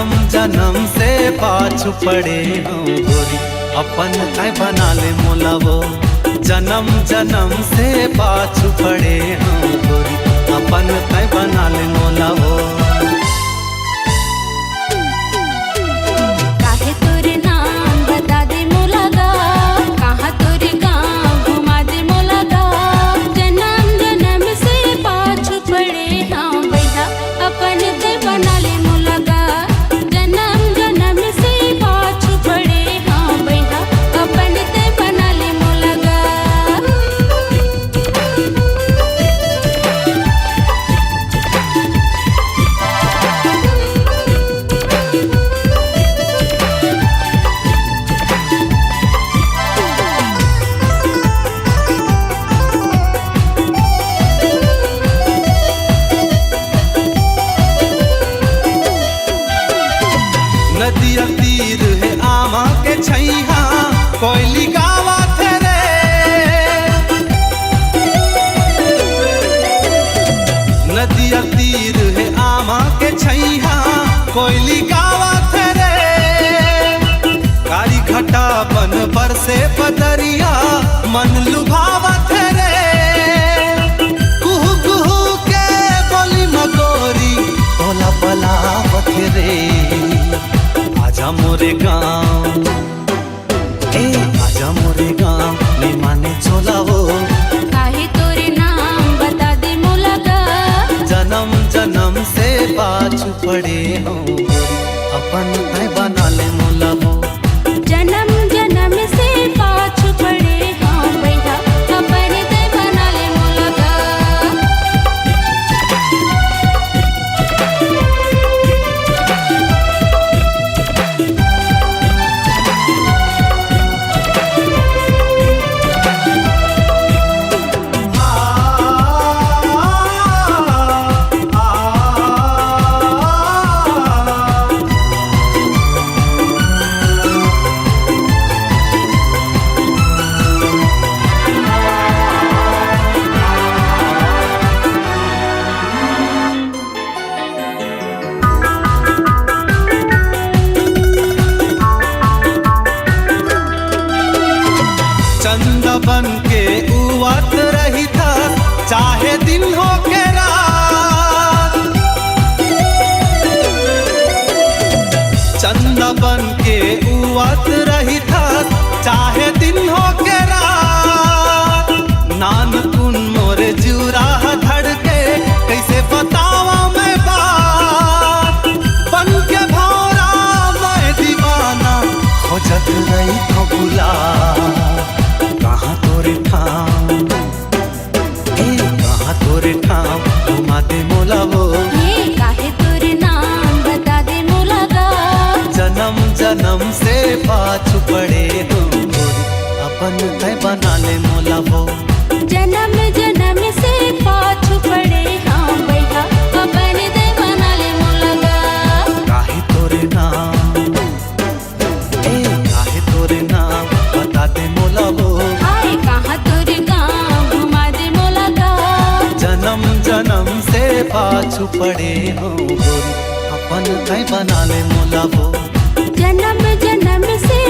जन्म जन्म से पाछू पड़े हूँ गोरी अपन काय बना ले मोला वो। जन्म जन्म से पाछू पड़े हूँ गोरी अपन काय बना ले मोला वो। काहे तोरे नाम बता दे मोला गा, कहाँ तोरे गाँव घुमा दे मोला गा। जन्म जन्म से पाछू पड़े हाँ भैया अपन ते बना ले मोला गा। जन्म जन्म से पाछू पड़े हाँ भैया अपन ते बना ले मोला गा। नदिया तीर है आमा के छैया कोयली गावा थे रे। नदिया तीर है आमा के छैया कोयली गावा थे रे। कारी घटा बन पर से पदरिया मन लुभावा थे रे। कुहू कुहू के बोली मगोरी तोला बलावत रे। आजा मोरे गाँव ए आजा मोरे गाँव नहीं माने छोला वो। काहे तोरे नाम बता दे मोला गा। जन्म जन्म से पाछू पड़े हूँ गोरी अपन काय बना ले मोला वो। जन्म जन्म से पाछू पड़े हाँ भैया अपन ते बना ले मोला गा। चंदा बन के उवत रही था चाहे दिन हो के रात। चंदा बन के उवत रही था चाहे दिन हो के रात। नान कुन मोरे जुरा धड़के कैसे बतावा मैं बात। बन के भौरा मैं दीवाना खोजत रही तो बुला। कहाँ तोरे ठाम ए कहाँ तोरे ठाम घुमा दे मोला वो। ये काहे तोरे नाम बता दे मोला गा। जन्म जन्म से पाछू पड़े हूँ गोरी अपन काय बना ले मोला वो। जन्म जन्म से पाछू पड़े हाँ भैया अपन ते बना ले मोला गा। काहे तोरे नाम ए काहे तोरे नाम बता दे मोला वो। हाय कहाँ तोरे गाँव घुमा दे मोला गा। जन्म जन्म से पाछू पड़े हूँ गोरी अपन काय बना ले मोला वो। जन्म जन्म से